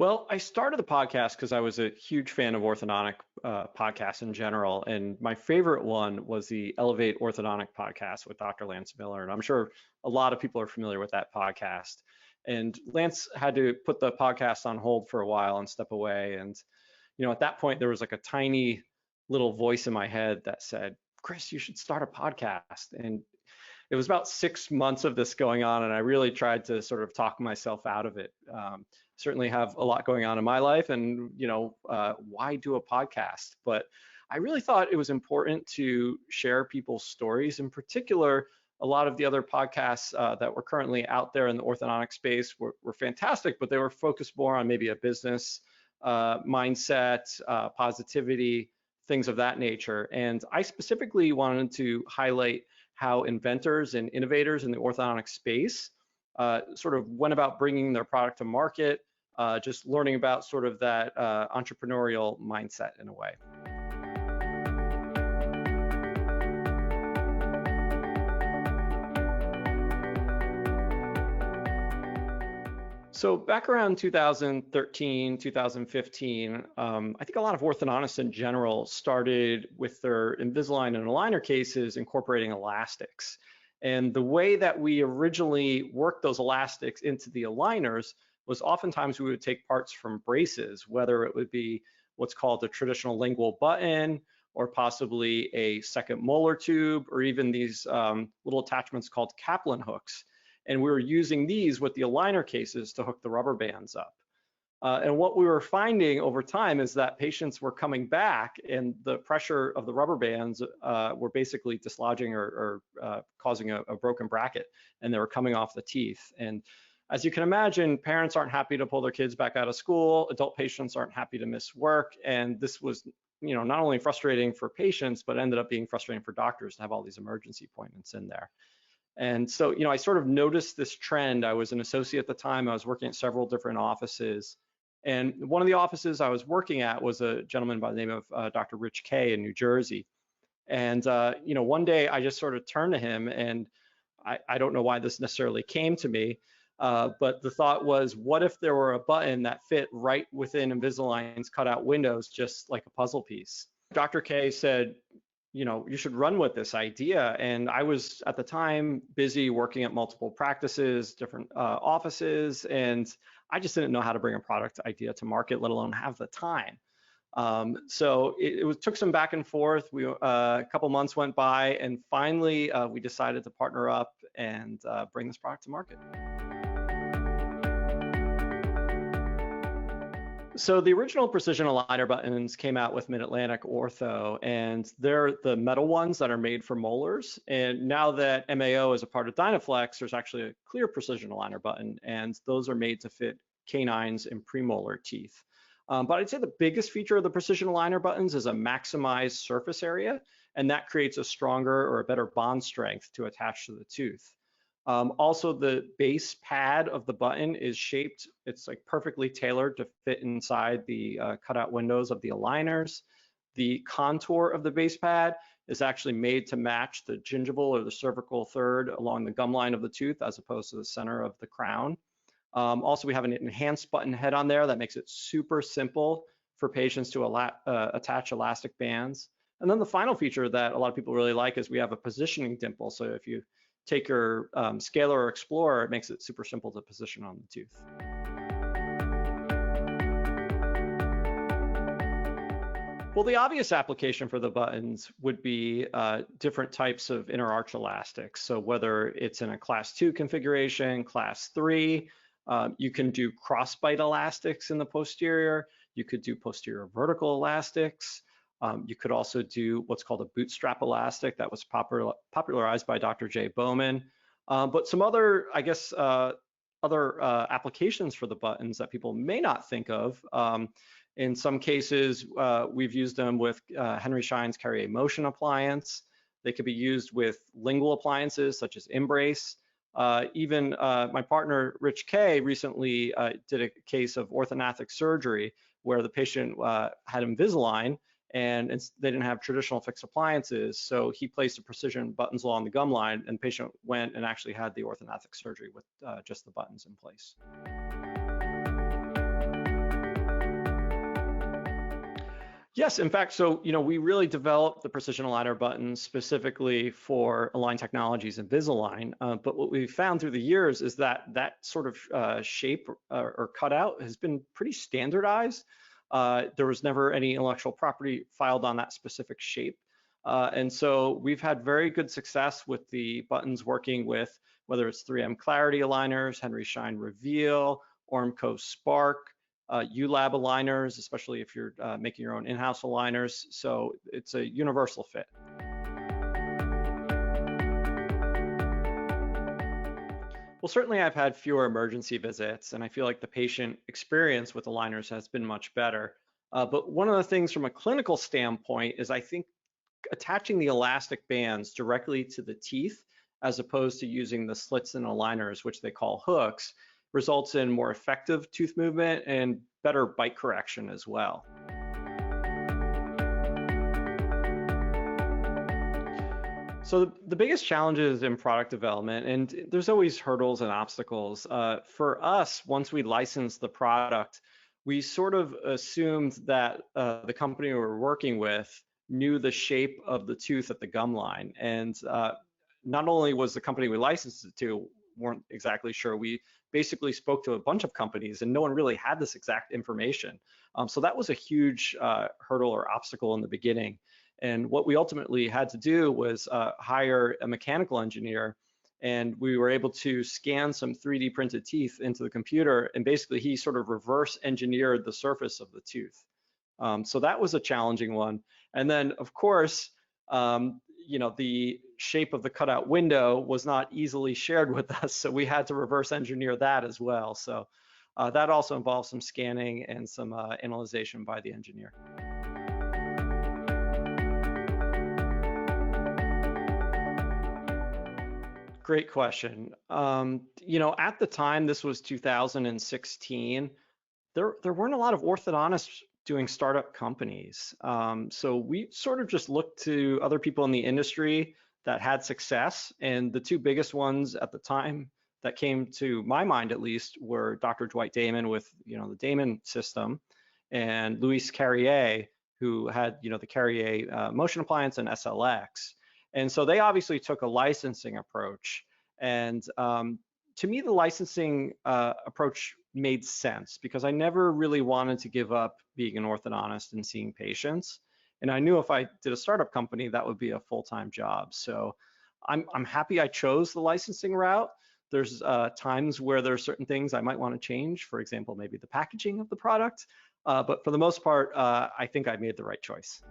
Well, I started the podcast because I was a huge fan of orthodontic podcasts in general, and my favorite one was the Elevate Orthodontic Podcast with Dr. Lance Miller, and I'm sure a lot of people are familiar with that podcast. And Lance had to put the podcast on hold for a while and step away, and at that point there was like a tiny little voice in my head that said, "Chris, you should start a podcast." And it was about 6 months of this going on, and I really tried to sort of talk myself out of it. Certainly have a lot going on in my life, and why do a podcast? But I really thought it was important to share people's stories. In particular, a lot of the other podcasts that were currently out there in the orthodontic space were fantastic, but they were focused more on maybe a business mindset, positivity, things of that nature. And I specifically wanted to highlight how inventors and innovators in the orthodontic space sort of went about bringing their product to market, just learning about sort of that entrepreneurial mindset in a way. So back around 2013, 2015, I think a lot of orthodontists in general started with their Invisalign and aligner cases incorporating elastics. And the way that we originally worked those elastics into the aligners was oftentimes we would take parts from braces, whether it would be what's called the traditional lingual button, or possibly a second molar tube, or even these little attachments called Kaplan hooks. And we were using these with the aligner cases to hook the rubber bands up. And what we were finding over time is that patients were coming back and the pressure of the rubber bands were basically dislodging or causing a broken bracket, and they were coming off the teeth. And as you can imagine, parents aren't happy to pull their kids back out of school, adult patients aren't happy to miss work, and this was not only frustrating for patients, but ended up being frustrating for doctors to have all these emergency appointments in there. And so, I sort of noticed this trend. I was an associate at the time. I was working at several different offices. And one of the offices I was working at was a gentleman by the name of Dr. Rich Kay in New Jersey. And, one day I just sort of turned to him, and I don't know why this necessarily came to me, but the thought was, what if there were a button that fit right within Invisalign's cutout windows, just like a puzzle piece? Dr. Kay said, you should run with this idea. And I was at the time busy working at multiple practices, different offices, and I just didn't know how to bring a product idea to market, let alone have the time. So it took some back and forth. A couple months went by, and finally we decided to partner up and bring this product to market. So the original precision aligner buttons came out with Mid-Atlantic Ortho, and they're the metal ones that are made for molars. And now that MAO is a part of DynaFlex, there's actually a clear precision aligner button, and those are made to fit canines and premolar teeth. But I'd say the biggest feature of the precision aligner buttons is a maximized surface area, and that creates a stronger or a better bond strength to attach to the tooth. Also, the base pad of the button is shaped, it's like perfectly tailored to fit inside the cutout windows of the aligners. The contour of the base pad is actually made to match the gingival or the cervical third along the gum line of the tooth, as opposed to the center of the crown. Also, we have an enhanced button head on there that makes it super simple for patients to attach elastic bands. And then the final feature that a lot of people really like is we have a positioning dimple. So if you take your Scaler or Explorer, it makes it super simple to position on the tooth. Well, the obvious application for the buttons would be different types of inner arch elastics. So whether it's in a class 2 configuration, class 3, you can do crossbite elastics in the posterior. You could do posterior vertical elastics. You could also do what's called a bootstrap elastic that was popularized by Dr. Jay Bowman. But some other, other applications for the buttons that people may not think of. In some cases, we've used them with Henry Schein's Carrier Motion appliance. They could be used with lingual appliances such as Embrace. Even my partner, Rich Kay, recently did a case of orthognathic surgery where the patient had Invisalign, and they didn't have traditional fixed appliances. So he placed the precision buttons along the gum line, and the patient went and actually had the orthognathic surgery with just the buttons in place. Yes, in fact, so we really developed the precision aligner buttons specifically for Align Technologies Invisalign. But what we found through the years is that that sort of shape or cutout has been pretty standardized. There was never any intellectual property filed on that specific shape. And so we've had very good success with the buttons working with whether it's 3M Clarity aligners, Henry Schein Reveal, Ormco Spark, ULab aligners, especially if you're making your own in-house aligners. So it's a universal fit. Well, certainly I've had fewer emergency visits, and I feel like the patient experience with aligners has been much better. But one of the things from a clinical standpoint is I think attaching the elastic bands directly to the teeth, as opposed to using the slits in aligners, which they call hooks, results in more effective tooth movement and better bite correction as well. So the biggest challenges in product development, and there's always hurdles and obstacles. For us, once we licensed the product, we sort of assumed that the company we were working with knew the shape of the tooth at the gum line. And not only was the company we licensed it to weren't exactly sure, we basically spoke to a bunch of companies and no one really had this exact information. So that was a huge hurdle or obstacle in the beginning. And what we ultimately had to do was hire a mechanical engineer, and we were able to scan some 3D printed teeth into the computer, and basically he sort of reverse engineered the surface of the tooth. So that was a challenging one. And then of course, the shape of the cutout window was not easily shared with us, so we had to reverse engineer that as well. So that also involves some scanning and some analyzation by the engineer. Great question. At the time, this was 2016, there weren't a lot of orthodontists doing startup companies. So we sort of just looked to other people in the industry that had success. And the two biggest ones at the time that came to my mind, at least, were Dr. Dwight Damon with, the Damon system, and Luis Carrier, who had, the Carrier motion appliance and SLX. And so they obviously took a licensing approach. And to me, the licensing approach made sense because I never really wanted to give up being an orthodontist and seeing patients. And I knew if I did a startup company, that would be a full-time job. So I'm happy I chose the licensing route. There's times where there are certain things I might want to change. For example, maybe the packaging of the product. But for the most part, I think I made the right choice.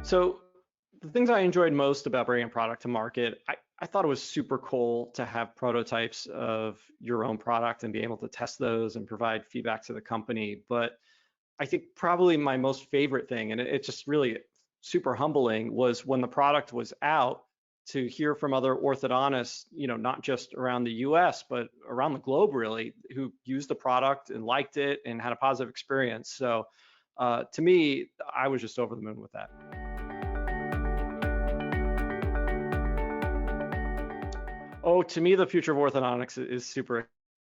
So the things I enjoyed most about bringing a product to market, I thought it was super cool to have prototypes of your own product and be able to test those and provide feedback to the company. But I think probably my most favorite thing, and it's just really super humbling, was when the product was out, to hear from other orthodontists, not just around the US, but around the globe really, who used the product and liked it and had a positive experience. So to me, I was just over the moon with that. Oh, to me, the future of orthodontics is super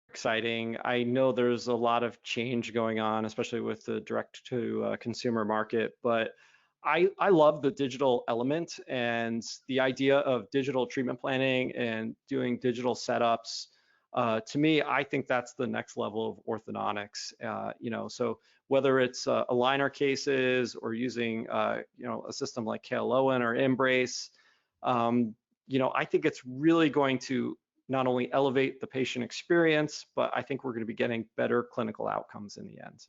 exciting. I know there's a lot of change going on, especially with the direct to consumer market, but I love the digital element and the idea of digital treatment planning and doing digital setups. To me, I think that's the next level of orthodontics. So whether it's aligner cases or using a system like KLON or Embrace, I think it's really going to not only elevate the patient experience, but I think we're going to be getting better clinical outcomes in the end.